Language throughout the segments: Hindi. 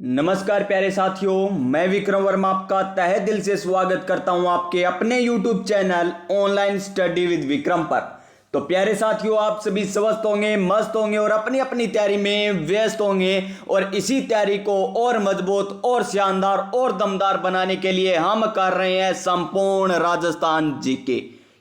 नमस्कार प्यारे साथियों, मैं विक्रम वर्मा आपका तहे दिल से स्वागत करता हूं आपके अपने YouTube channel online study with Vikram पर। तो प्यारे साथियों, आप सभी स्वस्थ होंगे, मस्त होंगे और अपनी अपनी तैयारी में व्यस्त होंगे। और इसी तैयारी को और मजबूत और शानदार और दमदार बनाने के लिए हम कर रहे हैं संपूर्ण राजस्थान जीके।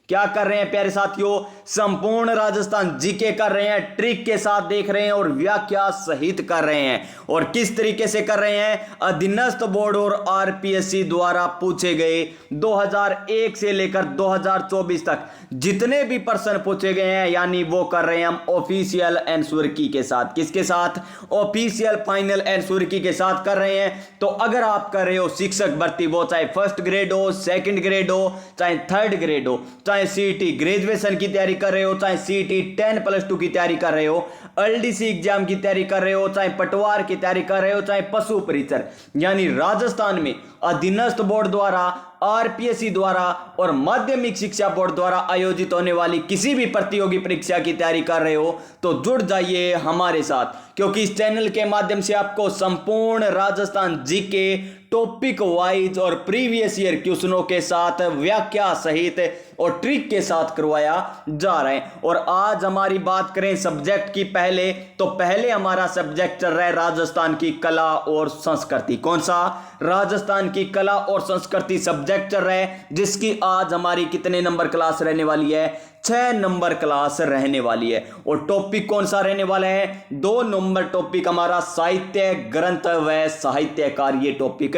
क्या कर रहे हैं प्यारे साथियों? संपूर्ण राजस्थान जीके कर रहे हैं, ट्रिक के साथ देख रहे हैं और व्याख्या सहित कर रहे हैं। और किस तरीके से कर रहे हैं? अधीनस्थ बोर्ड और आरपीएससी द्वारा पूछे गए 2001 से लेकर 2024 तक जितने भी प्रश्न पूछे गए हैं, यानी वो कर रहे हैं हम ऑफिशियल आंसर की के साथ। किसके साथ? ऑफिशियल फाइनल आंसर की के साथ कर रहे हैं। तो अगर आप कर रहे हो शिक्षक भर्ती, वो चाहे फर्स्ट ग्रेड हो, सेकंड ग्रेड हो, चाहे थर्ड ग्रेड हो, चाहे सीईटी ग्रेजुएशन की तैयारी कर रहे हो, चाहे सीईटी 10+2 की तैयारी कर रहे हो, एलडीसी एग्जाम की तैयारी कर रहे हो, चाहे पटवार की तैयारी कर रहे हो, चाहे पशु परिचर, यानी राजस्थान में अधीनस्थ बोर्ड द्वारा, आरपीएससी द्वारा और माध्यमिक शिक्षा बोर्ड द्वारा आयोजित होने वाली किसी भी प्रतियोगी परीक्षा की तैयारी कर रहे हो तो जुड़ जाइए हमारे साथ, क्योंकि इस चैनल के माध्यम से आपको संपूर्ण राजस्थान जीके टॉपिक वाइज और प्रीवियस ईयर क्वेश्चनों के साथ व्याख्या सहित और ट्रिक के साथ करवाया जा रहा है। और आज हमारी बात करें सब्जेक्ट की, पहले हमारा सब्जेक्ट चल रहा है राजस्थान की कला और संस्कृति। कौन सा? राजस्थान की कला और संस्कृति सब्जेक्ट चल रहा है, जिसकी आज हमारी कितने नंबर क्लास रहने वाली है? 6 नंबर क्लास रहने वाली है। और टॉपिक कौन सा रहने वाला है? 2 नंबर टॉपिक हमारा साहित्य ग्रंथ व साहित्यकार, ये टॉपिक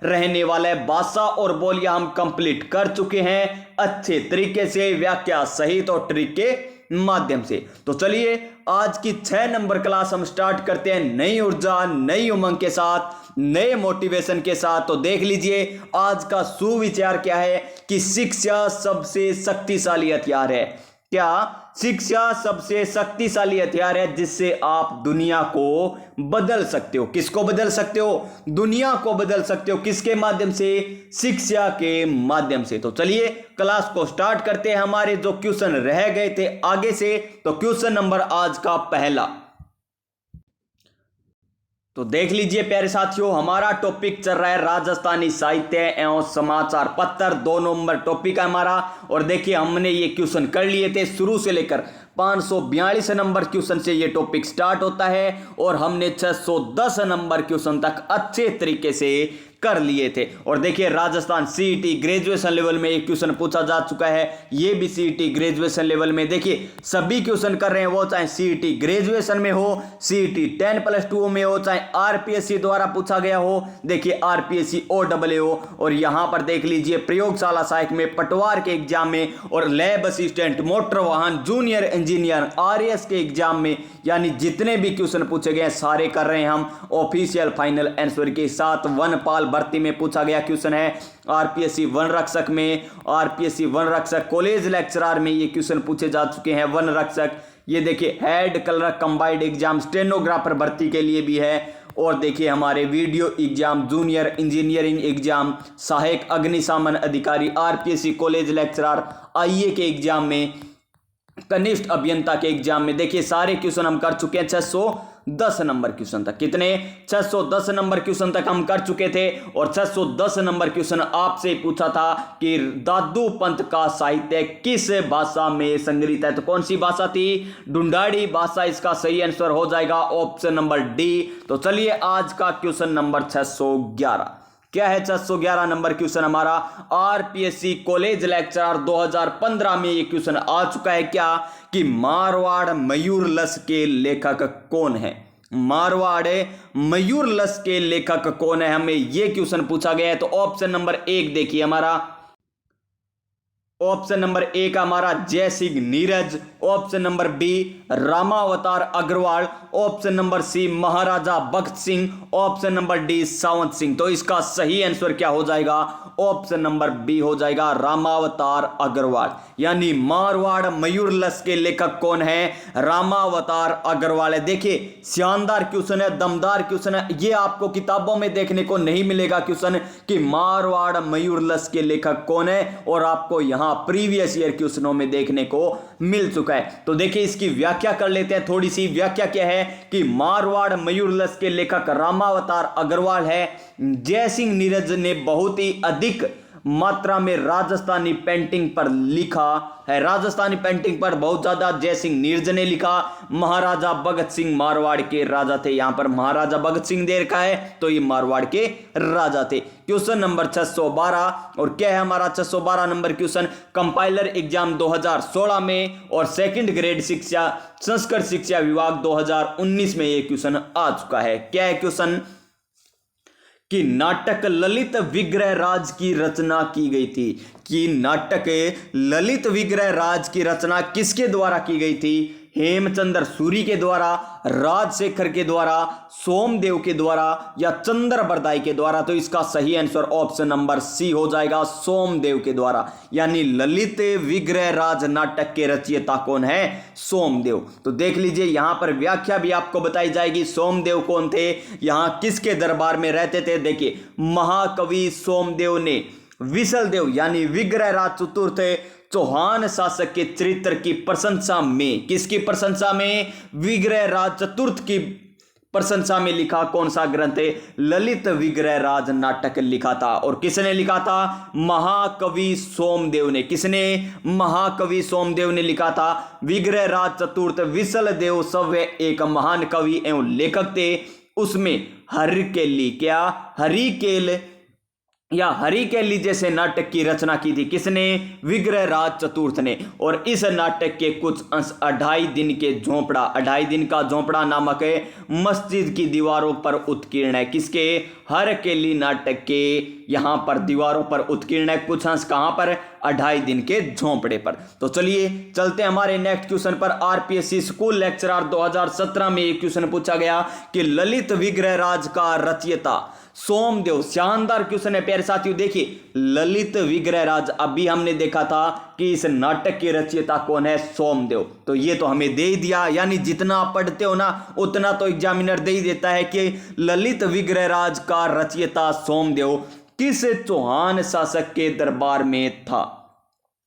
रहने वाला है। भाषा और बोलियां हम कंप्लीट कर चुके हैं अच्छे तरीके से, व्याख्या सहित और ट्रिक के माध्यम से। तो चलिए आज की 6 नंबर क्लास हम स्टार्ट करते हैं नई ऊर्जा, नई उमंग के साथ, नए मोटिवेशन के साथ। तो देख लीजिए आज का सुविचार क्या है कि शिक्षा सबसे शक्तिशाली हथियार है। क्या? शिक्षा सबसे शक्तिशाली हथियार है जिससे आप दुनिया को बदल सकते हो। किसको बदल सकते हो? दुनिया को बदल सकते हो। किसके माध्यम से? शिक्षा के माध्यम से। तो चलिए क्लास को स्टार्ट करते हैं। हमारे जो क्वेश्चन रह गए थे आगे से, तो क्वेश्चन नंबर आज का पहला, तो देख लीजिए प्यारे साथियों, हमारा टॉपिक चल रहा है राजस्थानी साहित्य एवं समाचार पत्र। 2 नंबर टॉपिक है हमारा। और देखिए हमने ये क्वेश्चन कर लिए थे शुरू से लेकर 542 नंबर क्वेश्चन से ये टॉपिक स्टार्ट होता है और हमने 610 नंबर क्वेश्चन तक अच्छे तरीके से कर लिए थे। और देखिए राजस्थान सीईटी ग्रेजुएशन लेवल में एक क्वेश्चन पूछा जा चुका है, ये भी सीईटी ग्रेजुएशन लेवल में। देखिए सभी क्वेश्चन कर रहे हैं, वो चाहे सीईटी ग्रेजुएशन में हो, सीईटी 10+2 में हो, चाहे आरपीएससी द्वारा पूछा गया हो, देखिए आरपीएससी OAA हो, और यहां पर देख लीजिए प्रयोगशाला सहायक में, पटवार के एग्जाम में, और लैब असिस्टेंट, मोटर वाहन, जूनियर इंजीनियर, आरएएस के एग्जाम में, यानी जितने भी क्वेश्चन पूछे गए सारे कर रहे हैं हम ऑफिशियल फाइनल आंसर के साथ। वनपाल भर्ती में पूछा गया क्वेश्चन है, आरपीएससी वन रक्षक में, आरपीएससी वन रक्षक कॉलेज लेक्चरर में ये क्वेश्चन पूछे जा चुके हैं। वन रक्षक, ये देखिए head clerk combined exam stenographer भर्ती के लिए भी है। और देखिए हमारे video exam, junior engineering exam, सहायक अग्निशमन अधिकारी, आरपीएससी कॉलेज लेक्चरर, आईए के एग्जाम में, कनिष्ठ अभियंता के एग्जाम में, देखिए सारे क्वेश्चन हम कर चुके हैं 610 नंबर क्वेश्चन तक। कितने? 610 नंबर क्वेश्चन तक हम कर चुके थे। और 610 नंबर क्वेश्चन आपसे पूछा था कि दादू पंत का साहित्य किस भाषा में संग्रहित है? तो कौन सी भाषा थी? ढूंढाड़ी भाषा इसका सही आंसर हो जाएगा, ऑप्शन नंबर डी। तो चलिए आज का क्वेश्चन नंबर 611 क्या है? 611 नंबर क्वेश्चन हमारा आरपीएससी कॉलेज लेक्चरर 2015 में ये क्वेश्चन आ चुका है। क्या? कि मारवाड़ मयूरलस के लेखक कौन है? मारवाड़ मयूरलस के लेखक कौन है, हमें ये क्वेश्चन पूछा गया है। तो ऑप्शन नंबर 1 देखिए हमारा, ऑप्शन नंबर 1 हमारा Jai Singh Neeraj, option number B Ramavtar Agarwal, option number C Maharaja Bhakt Singh, option number D Sawant Singh. तो इसका सही आंसर क्या हो जाएगा? ऑप्शन नंबर बी हो जाएगा, रामावतार अग्रवाल। यानी मारवाड़ मयूरलस के लेखक कौन है? रामावतार अग्रवाल है। देखिए शानदार क्वेश्चन है, दमदार क्वेश्चन है, ये आपको किताबों में देखने को नहीं मिलेगा क्वेश्चन कि मारवाड़ मयूरलस के लेखक कौन है, और आपको यहां प्रीवियस ईयर क्वेश्चनों में देखने को मिल चुका है। तो देखिए इसकी व्याख्या व्याख्या कर लेते हैं। थोड़ी सी व्याख्या क्या है कि मारवाड़ मयूरलस के लेखक रामावतार अग्रवाल है। जयसिंह नीरज ने बहुत ही अधिक मात्रा में राजस्थानी पेंटिंग पर लिखा है। राजस्थानी पेंटिंग पर बहुत ज्यादा जयसिंह नीरज ने लिखा। महाराजा भगत सिंह मारवाड़ के राजा थे। यहां पर महाराजा भगत सिंह दे रखा है, तो ये मारवाड़ के राजा थे। क्वेश्चन नंबर 612, और क्या है हमारा 612 नंबर क्वेश्चन, कंपाइलर एग्जाम 2016 में और सेकंड ग्रेड शिक्षा संस्कृत शिक्षा विभाग 2019 में ये क्वेश्चन आ चुका है। क्या है क्वेश्चन कि नाटक ललित विग्रह राज की रचना की गई थी। कि नाटक ललित विग्रह राज की रचना किसके द्वारा की गई थी? हेमचंद्र सूरी के द्वारा, राजशेखर के द्वारा, सोमदेव के द्वारा या चंद्र बरदाई के द्वारा? तो इसका सही आंसर ऑप्शन नंबर सी हो जाएगा, सोमदेव के द्वारा। यानी ललित विग्रह राज नाटक के रचयिता कौन है? सोमदेव। तो देख लीजिए यहां पर व्याख्या भी आपको बताई जाएगी। सोमदेव कौन थे, यहां किसके दरबार में रहते थे? देखिए, महाकवि सोमदेव ने विशलदेव यानी विग्रह राज चतुर्थ चौहान शासक के चरित्र की प्रशंसा में, किसकी प्रशंसा में? विग्रह राज चतुर्थ की प्रशंसा में लिखा कौन सा ग्रंथ है? ललित विग्रह राज नाटक लिखा था। और किसने लिखा था? महाकवि सोमदेव ने। किसने? महाकवि सोमदेव ने लिखा था। विग्रह राज चतुर्थ विशलदेव सव्य एक महान कवि एवं लेखक थे। उसमें हरिकेली, क्या हरिकेल या हरिकेली जैसे नाटक की रचना की थी। किसने? विग्रह राज चतुर्थ ने। और इस नाटक के कुछ अंश 2.5 दिन के झोंपड़ा, 2.5 दिन का झोंपड़ा नामक मस्जिद की दीवारों पर उत्कीर्ण है। किसके? हरिकेली नाटक के यहां पर दीवारों पर उत्कीर्ण है। कुछ अंश कहां पर? 2.5 दिन के झोंपड़े पर। तो चलिए चलते हैं हमारे नेक्स्ट क्वेश्चन पर। आरपीएससी स्कूल लेक्चरर 2017 में एक क्वेश्चन पूछा गया कि ललित विग्रह राज का रचयिता सोमदेव। शानदार क्वेश्चन है प्यारे साथियों। देखिए, ललित विग्रह राज, अभी हमने देखा था कि इस नाटक के रचयिता कौन है? सोमदेव। तो ये तो हमें दे ही दिया, यानी जितना पढ़ते हो ना उतना तो एग्जामिनर दे ही देता है कि ललित विग्रह राज का रचयिता सोमदेव किस चौहान शासक के दरबार में था।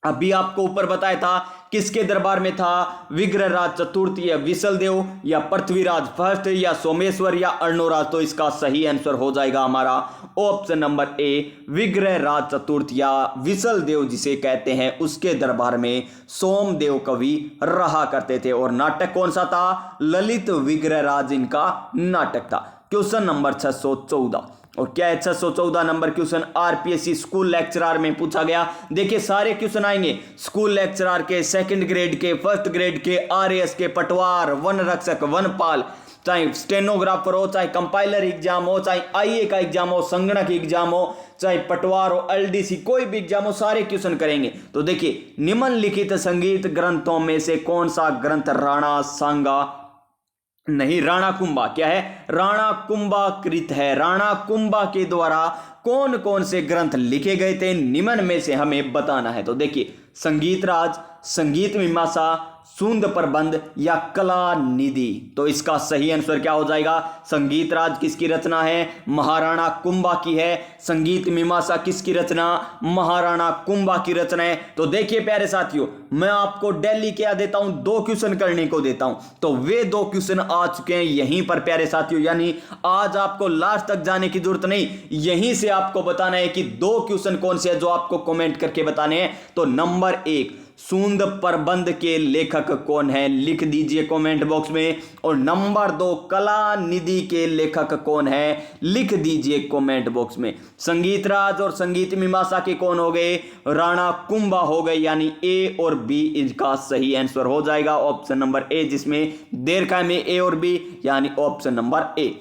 अभी आपको ऊपर बताया था किसके दरबार में था? विग्रहराज चतुर्थ या विशलदेव या पृथ्वीराज फर्स्ट या सोमेश्वर या अर्णोराज? तो इसका सही आंसर हो जाएगा हमारा ऑप्शन नंबर ए, विग्रहराज चतुर्थ या विशलदेव जिसे कहते हैं, उसके दरबार में सोमदेव कवि रहा करते थे। और नाटक कौन सा था? ललित विग्रहराज इनका नाटक था। क्वेश्चन नंबर 614, और क्या है 614 number question RPSC school lecturer में पूछा गया। देखिए सारे क्वेश्चन आएंगे स्कूल लेक्चरर के, सेकंड ग्रेड के, फर्स्ट ग्रेड के, आरएएस के, पटवार, वन रक्षक, वनपाल, चाहे स्टेनोग्राफर हो, चाहे कंपाइलर एग्जाम हो, चाहे आईए का एग्जाम हो, संगणक एग्जाम हो, चाहे पटवार हो, एलडीसी, कोई भी एग्जाम हो, सारे क्वेश्चन करेंगे। तो देखिए, निम्नलिखित संगीत ग्रंथों में से कौन सा ग्रंथ राणा सांगा नहीं राणा कुंभा, क्या है? राणा कुंभा कृत है। राणा कुंभा के द्वारा कौन कौन से ग्रंथ लिखे गए थे, निम्न में से हमें बताना है। तो देखिए, संगीत राज, संगीत मीमांसा, सूंद प्रबंध या कला निधि? तो इसका सही आंसर क्या हो जाएगा? संगीत राज किसकी रचना है? महाराणा कुंभा की है। संगीत मीमांसा किसकी रचना? महाराणा कुंभा की रचना है। तो देखिए प्यारे साथियों, मैं आपको डेली क्या देता हूं? 2 क्वेश्चन करने को देता हूं। तो वे 2 क्वेश्चन आ चुके हैं यहीं पर प्यारे साथियों, यानी आज आपको लास्ट तक जाने की जरूरत नहीं, यहीं से आपको बताना है कि 2 क्वेश्चन कौन से हैं जो आपको कमेंट करके बताने हैं। तो नंबर 1, सूंद प्रबंध के लेखक कौन है? लिख दीजिए कमेंट बॉक्स में। और नंबर 2, कला निधि के लेखक कौन है? लिख दीजिए कमेंट बॉक्स में। संगीत राज और संगीत मीमांसा के कौन हो गए? राणा कुंभा हो गए, यानी ए और बी इसका सही आंसर हो जाएगा ऑप्शन नंबर ए, जिसमें देर का में ए और बी, यानी ऑप्शन नंबर ए।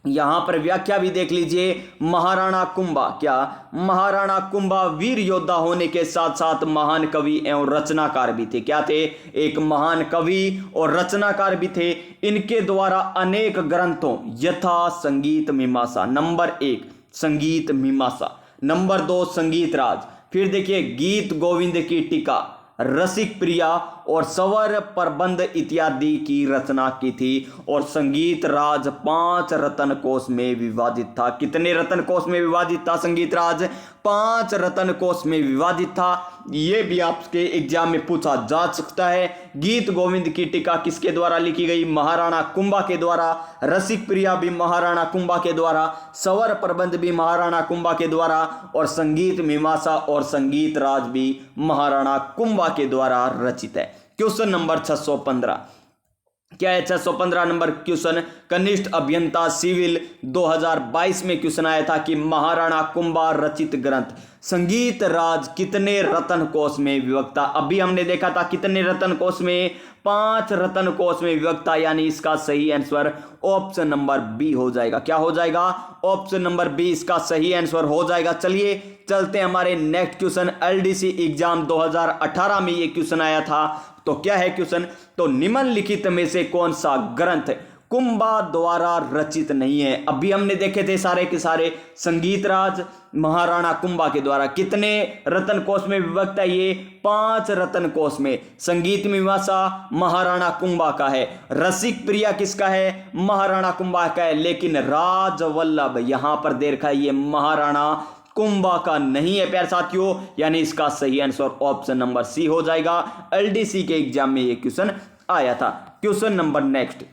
यहां पर व्याख्या भी देख लीजिए। महाराणा कुंभा, क्या महाराणा कुंभा वीर योद्धा होने के साथ साथ महान कवि एवं रचनाकार भी थे। क्या थे? एक महान कवि और रचनाकार भी थे। इनके द्वारा अनेक ग्रंथों यथा संगीत मीमांसा, नंबर 1 संगीत मीमांसा, नंबर 2 संगीत राज, फिर देखिए गीत गोविंद की टीका, रसिक प्रिया और स्वर प्रबंध इत्यादि की रचना की थी। और संगीत राज 5 रत्न कोश में विभाजित था। कितने रत्न कोश में विभाजित था संगीत राज? 5 रत्न कोश में विभाजित था। यह भी आपके एग्जाम में पूछा जा सकता है। गीत गोविंद की टीका किसके द्वारा लिखी गई? महाराणा कुंभा के द्वारा। रसिक प्रिया भी महाराणा कुंभा के द्वारा। स्वर प्रबंध भी महाराणा कुंभा के द्वारा। और संगीत मीमांसा और संगीत राज भी महाराणा कुंभा के द्वारा रचित है। क्वेश्चन नंबर 615 क्या है? 615 नंबर क्वेश्चन कनिष्ठ अभियंता सिविल 2022 में क्वेश्चन आया था कि महाराणा कुंभा रचित ग्रंथ संगीत राज कितने रत्न कोश में विभक्त था? अभी हमने देखा था कितने रत्न कोश में? 5 रत्न कोश में विभक्त था। यानी इसका सही आंसर ऑप्शन नंबर बी हो जाएगा। क्या हो जाएगा? ऑप्शन नंबर बी इसका सही आंसर हो जाएगा। चलिए चलते हैं हमारे नेक्स्ट क्वेश्चन। एलडीसी एग्जाम 2018 में ये क्वेश्चन आया था। तो क्या है क्वेश्चन? तो निम्नलिखित में से कौन सा ग्रंथ कुंभा द्वारा रचित नहीं है? अभी हमने देखे थे सारे के सारे संगीत राज महाराणा कुंभा के द्वारा। कितने रत्न कोश में विभक्त है ये? 5 रत्न कोश में। संगीत मीमांसा महाराणा कुंभा का है। रसिक प्रिया किसका है? महाराणा कुंभा का है। लेकिन राजवल्लभ यहां पर दे रखा है ये महाराणा कुंभा का नहीं है प्यारे साथियों। यानी इसका सही आंसर ऑप्शन नंबर सी हो जाएगा। एलडीसी के एग्जाम में ये क्वेश्चन आया था। Question number next,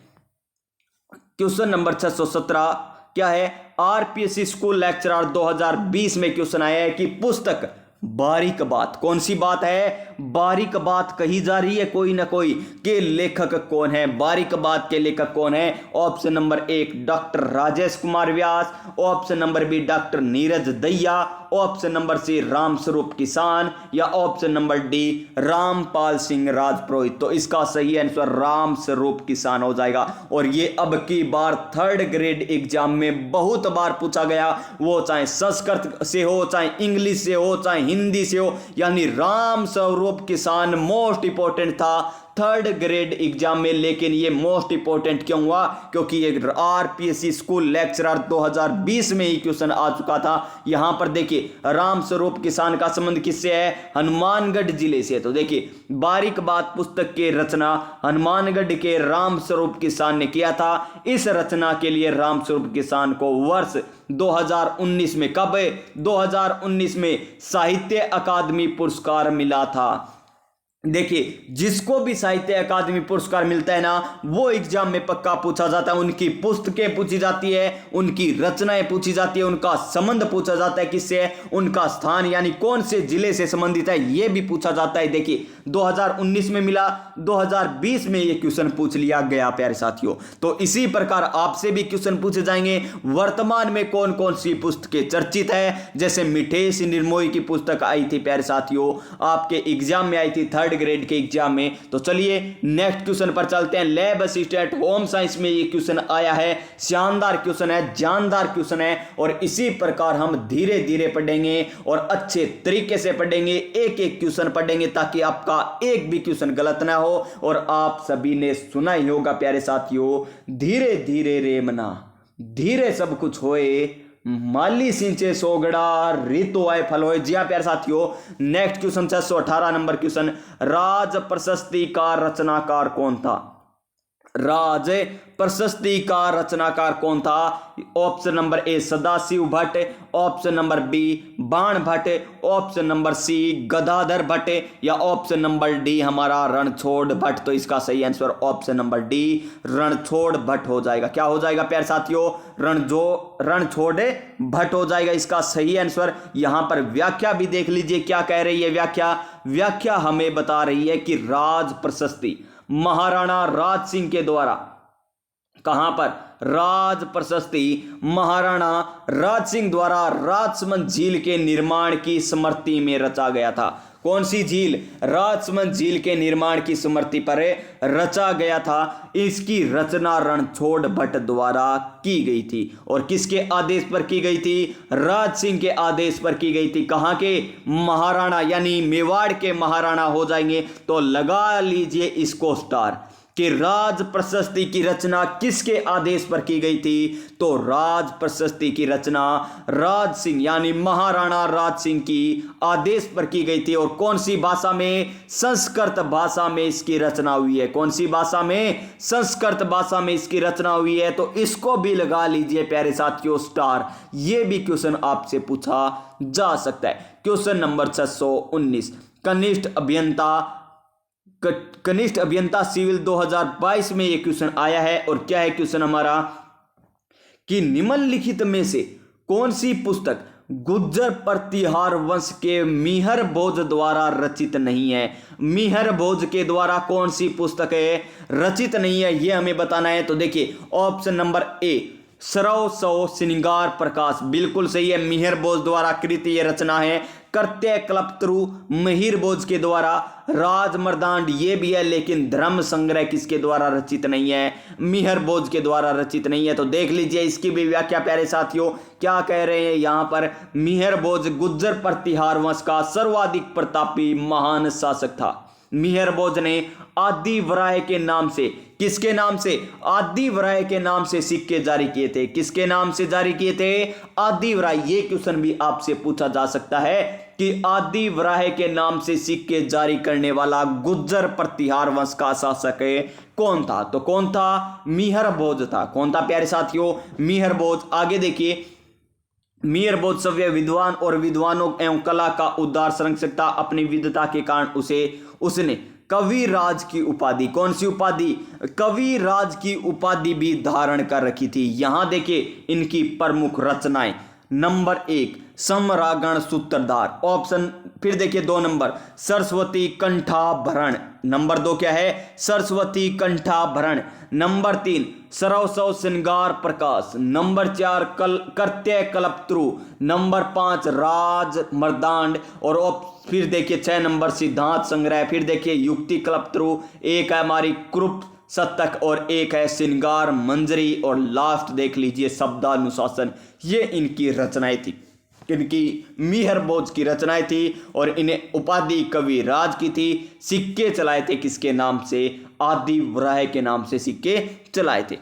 question number 617 क्या है? आरपीएससी स्कूल लेक्चरर 2020 में क्वेश्चन आया है कि पुस्तक बारीक बात, कौन सी बात है? बारीक बात कही जा रही है कोई ना कोई, के लेखक कौन है? बारीक बात के लेखक कौन है? Option number 1 doctor Rajesh Kumar Vyas. Option number B doctor Neeraj Dahiya. Option number C Ram Swaroop Kisan. या option number D Rampal Singh Rajpurohit. तो इसका सही आंसर राम स्वरूप किसान हो जाएगा। और ये अब की बार 3rd ग्रेड एग्जाम में बहुत बार पूछा गया, वो चाहे संस्कृत से हो, चाहे इंग्लिश से हो, चाहे हिंदी से हो। यानी राम स्वरूप किसान मोस्ट इंपोर्टेंट था 3rd ग्रेड एग्जाम में। लेकिन ये मोस्ट इंपोर्टेंट क्यों हुआ? क्योंकि ये आरपीएससी स्कूल लेक्चरर 2020 में ही क्वेश्चन आ चुका था। यहां पर देखिए राम स्वरूप किसान का संबंध किससे है? हनुमानगढ़ जिले से। तो देखिए बारीक बात पुस्तक के रचना हनुमानगढ़ के राम स्वरूप किसान ने किया था। इस रचना के लिए राम स्वरूप किसान को वर्ष 2019 में, कब? 2019 में साहित्य अकादमी पुरस्कार मिला था। देखिए जिसको भी साहित्य अकादमी पुरस्कार मिलता है ना, वो एग्जाम में पक्का पूछा जाता है। उनकी पुस्तकें पूछी जाती है, उनकी रचनाएं पूछी जाती है, उनका संबंध पूछा जाता है किससे है, उनका स्थान यानी कौन से जिले से संबंधित है ये भी पूछा जाता है। देखिए 2019 में मिला, 2020 में ये क्वेश्चन पूछ लिया गया प्यारे साथियों। तो इसी प्रकार आपसे भी क्वेश्चन पूछे जाएंगे वर्तमान में कौन कौन सी पुस्तकें चर्चित है। जैसे मिठेश निर्मोही की पुस्तक आई थी प्यारे साथियों, आपके एग्जाम में आई थी 3rd ग्रेड के एग्जाम में। तो चलिए नेक्स्ट क्वेश्चन पर चलते हैं। लैब असिस्टेंट होम साइंस में ये क्वेश्चन आया है। शानदार क्वेश्चन है, जानदार क्वेश्चन है। और इसी प्रकार हम धीरे धीरे पढ़ेंगे और अच्छे तरीके से पढ़ेंगे, एक एक क्वेश्चन पढ़ेंगे ताकि आपका एक भी क्वेश्चन गलत ना हो। और आप सभी ने सुना ही होगा प्यारे साथियों, धीरे धीरे रेमना धीरे सब कुछ होए, माली सिंचे सोगड़ा ऋतु आए फल होए। जी हाँ प्यारे साथियों, नेक्स्ट क्वेश्चन 618 नंबर क्वेश्चन, राज प्रशस्ति का रचनाकार कौन था? राज प्रशस्ति का रचनाकार कौन था? Option number A Sadashiv Bhatt. Option number B Bana Bhatt. Option number C Gadadhar Bhatt. या ऑप्शन नंबर डी हमारा रणछोड़ भट्ट। तो इसका सही answer option number D Ranchhod Bhatt हो जाएगा। क्या हो जाएगा प्यारे साथियों? रणछोड़ भट्ट हो जाएगा इसका सही आंसर। यहां पर व्याख्या भी देख लीजिए क्या कह रही है व्याख्या हमें बता रही है कि राज प्रशस्ति महाराणा राज सिंह के द्वारा, कहां पर? राज प्रशस्ति महाराणा राज सिंह द्वारा राजसमंद झील के निर्माण की स्मृति में रचा गया था। कौन सी झील? राजसमंद झील के निर्माण की स्मृति पर रचा गया था। इसकी रचना रणछोड़ भट्ट द्वारा की गई थी। और किसके आदेश पर की गई थी? राज सिंह के आदेश पर की गई थी। कहां के? महाराणा यानी मेवाड़ के महाराणा हो जाएंगे। तो लगा लीजिए इसको स्टार। कि राज प्रशस्ति की रचना किसके आदेश पर की गई थी? तो राज प्रशस्ति की रचना राज सिंह यानी महाराणा राज सिंह की आदेश पर की गई थी। और कौन सी भाषा में? संस्कृत भाषा में इसकी रचना हुई है। कौन सी भाषा में? संस्कृत भाषा में इसकी रचना हुई है। तो इसको भी लगा लीजिए प्यारे साथियों स्टार। यह भी क्वेश्चन आपसे पूछा जा सकता है। क्वेश्चन नंबर 619, कनिष्ठ अभियंता सिविल 2022 में यह क्वेश्चन आया है। और क्या है क्वेश्चन हमारा कि निम्नलिखित में से कौन सी पुस्तक गुज्जर प्रतिहार वंश के मिहर भोज द्वारा रचित नहीं है? मिहर भोज के द्वारा कौन सी पुस्तक है रचित नहीं है, यह हमें बताना है। तो देखिए ऑप्शन नंबर ए सरव सौ श्रृंगार प्रकाश बिल्कुल सही है। मिहिर भोज द्वारा कृत यह रचना है। कर्त्य कल्पत्रु मिहिर भोज के द्वारा। राज मर्दांड ये भी है, लेकिन धर्म संग्रह किसके द्वारा रचित नहीं है? मिहिर भोज के द्वारा रचित नहीं है। तो देख लीजिए इसकी भी व्याख्या प्यारे साथियों क्या कह रहे हैं यहां पर। मिहिर भोज गुज्जर प्रतिहार वंश का सर्वाधिक प्रतापी महान शासक था। मिहिर भोज ने आदि वराय के नाम से, किसके नाम से? आदि वराय के नाम से सिक्के जारी किए थे। किसके नाम से जारी किए थे? आदि वराय। ये क्वेश्चन भी आपसे पूछा जा सकता है कि आदि वराय के नाम से सिक्के जारी करने वाला गुज्जर प्रतिहार वंश का शासक कौन था? तो कौन था? मिहिर भोज था। कौन था प्यारे साथियों? मिहिर भोज। आगे देखिए मिहिर भोज सभ्य विद्वान और विद्वानों एवं कला का उद्धार संरक्षक था। अपनी विद्वता के कारण उसने कविराज की उपाधि, कौन सी उपाधि? कविराज की उपाधि भी धारण कर रखी थी। यहां देखिए इनकी प्रमुख रचनाएं। नंबर 1 समरागण सूत्रधार। ऑप्शन फिर देखिए 2 नंबर सरस्वती कंठाभरण। नंबर 2 क्या है? सरस्वती कंठाभरण। नंबर 3 सरव श्रृंगार प्रकाश। नंबर 4 कर्त्य कल्पत्रु। नंबर 5 राज मर्दांड। और फिर देखिए 6 नंबर सिद्धांत संग्रह। फिर देखिए युक्ति कल्पत्रु। एक है हमारी कृप शतक और एक है श्रृंगार मंजरी। और लास्ट देख लीजिए शब्दानुशासन। ये इनकी रचनाएं थी। इनकी मिहिर भोज की रचनाएं थी और इन्हें उपाधि कवि राज की थी। सिक्के चलाए थे किसके नाम से? आदि वराय के नाम से सिक्के चलाए थे।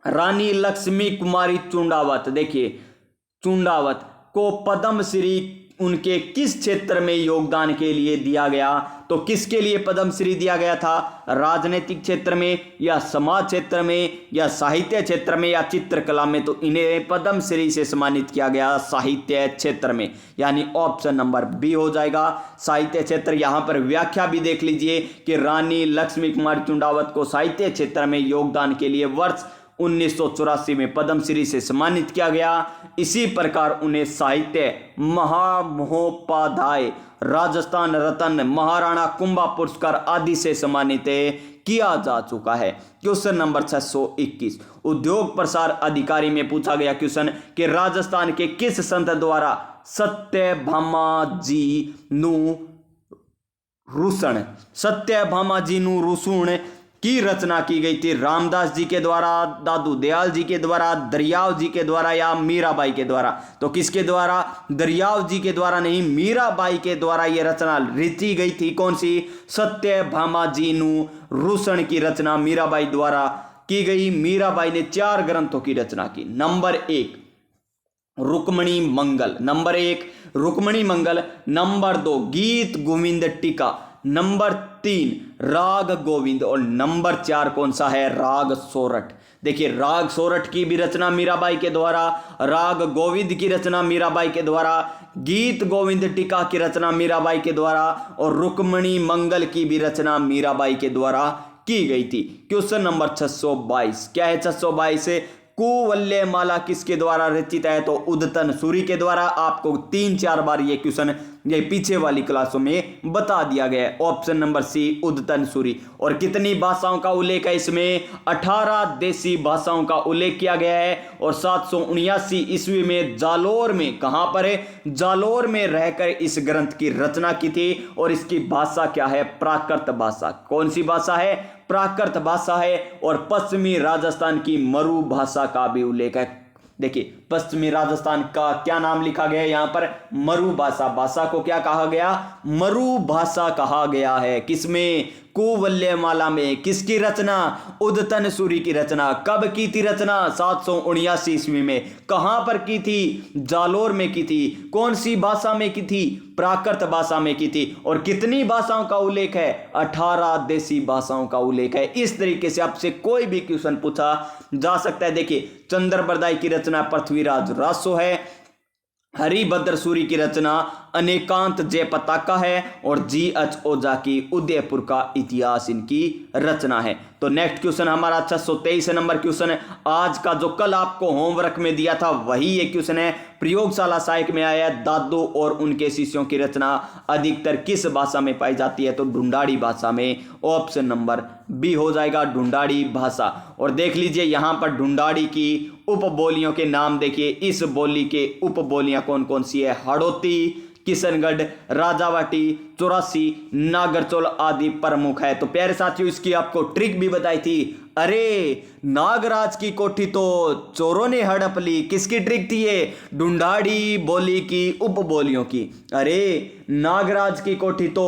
रानी लक्ष्मी कुमारी चुंडावत। देखिए चुंडावत को पद्मश्री उनके किस क्षेत्र में योगदान के लिए दिया गया? तो किसके लिए पद्मश्री दिया गया था? राजनीतिक क्षेत्र में या समाज क्षेत्र में या साहित्य क्षेत्र में या चित्रकला में? तो इन्हें पद्मश्री से सम्मानित किया गया साहित्य क्षेत्र में, यानी ऑप्शन नंबर बी हो जाएगा साहित्य क्षेत्र। यहां पर व्याख्या भी देख लीजिए कि रानी लक्ष्मी कुमारी चुंडावत को साहित्य क्षेत्र में योगदान के लिए वर्ष 1984 में पद्मश्री से सम्मानित किया गया। इसी प्रकार उन्हें साहित्य महामहोपाध्याय, राजस्थान रत्न, महाराणा कुंभा पुरस्कार आदि से सम्मानित किया जा चुका है। क्वेश्चन नंबर 621 उद्योग प्रसार अधिकारी में पूछा गया क्वेश्चन कि राजस्थान के किस संत द्वारा सत्यभामाजी नु रुसुण की रचना की गई थी? रामदास जी के द्वारा, दादू दयाल जी के द्वारा, दरियाव जी के द्वारा या मीराबाई के द्वारा? तो किसके द्वारा? दरियाव जी के द्वारा नहीं, मीराबाई के द्वारा यह रचना रची गई थी। कौन सी? सत्यभामाजी नु रुसण की रचना मीराबाई द्वारा की गई। मीराबाई ने 4 ग्रंथों की रचना की। नंबर 1 रुक्मणी मंगल। नंबर 1 रुक्मणी मंगल। नंबर 2 गीत गोविंद टीका। नंबर 3 राग गोविंद। और नंबर 4 कौन सा है? राग सोरठ। देखिए राग सोरठ की भी रचना मीराबाई के द्वारा, राग गोविंद की रचना मीराबाई के द्वारा, गीत गोविंद टीका की रचना मीराबाई के द्वारा और रुक्मणी मंगल की भी रचना मीराबाई के द्वारा की गई थी। क्वेश्चन नंबर 622 क्या है? 622 कुवल्य माला किसके द्वारा रचित है? तो उद्यतन सूरी के द्वारा। आपको 3-4 बार ये क्वेश्चन ये पीछे वाली क्लासों में बता दिया गया है। Option number C Udyotan Suri. और कितनी भाषाओं का उल्लेख है इसमें? 18 देसी भाषाओं का उल्लेख किया गया है। और 779 ईस्वी में जालोर में, कहां पर है? जालोर में रहकर इस ग्रंथ की रचना की थी। और इसकी भाषा क्या है? प्राकृत भाषा। कौन सी भाषा है? प्राकृत भाषा है। और पश्चिमी राजस्थान की मरु भाषा का भी उल्लेख है। देखिए पश्चिमी राजस्थान का क्या नाम लिखा गया है यहां पर? मरु भाषा। भाषा को क्या कहा गया? मरु भाषा कहा गया है। किसमें? कुवल्यमाला में किसकी रचना? उद्यतन सूरी की रचना। कब की थी रचना? 779 ईस्वी में। कहां पर की थी? जालोर में की थी। कौन सी भाषा में की थी? प्राकृत भाषा में की थी। और कितनी भाषाओं का उल्लेख है? 18 देसी भाषाओं का उल्लेख है। इस तरीके से आपसे कोई भी क्वेश्चन पूछा जा सकता है। देखिए, चंद्रबरदाई की रचना पृथ्वीराज रासो है। हरिभद्र सूरी की रचना अनेकांत जय पताका है। और G.H. ओझा की उदयपुर का इतिहास इनकी रचना है। तो नेक्स्ट क्वेश्चन हमारा 623 नंबर क्वेश्चन है आज का, जो कल आपको होमवर्क में दिया था वही ये क्वेश्चन है। प्रयोगशाला सहायक में आया, दादू और उनके शिष्यों की रचना अधिकतर किस भाषा में पाई जाती है? तो ढूंढाड़ी भाषा में। ऑप्शन नंबर बी हो जाएगा, ढूंढाड़ी भाषा। और देख लीजिए यहां पर ढूंढाड़ी की उपबोलियों के नाम देखिए। इस बोली के उपबोलियां कौन कौन सी है? हड़ौती, किशनगढ़, राजावाटी, चौरासी, नागरचौल आदि प्रमुख है। तो प्यारे साथियों, इसकी आपको ट्रिक भी बताई थी। अरे नागराज की कोठी तो चोरों ने हड़प ली। किसकी ट्रिक थी ये? ढूंढाड़ी बोली की उपबोलियों की। अरे नागराज की कोठी तो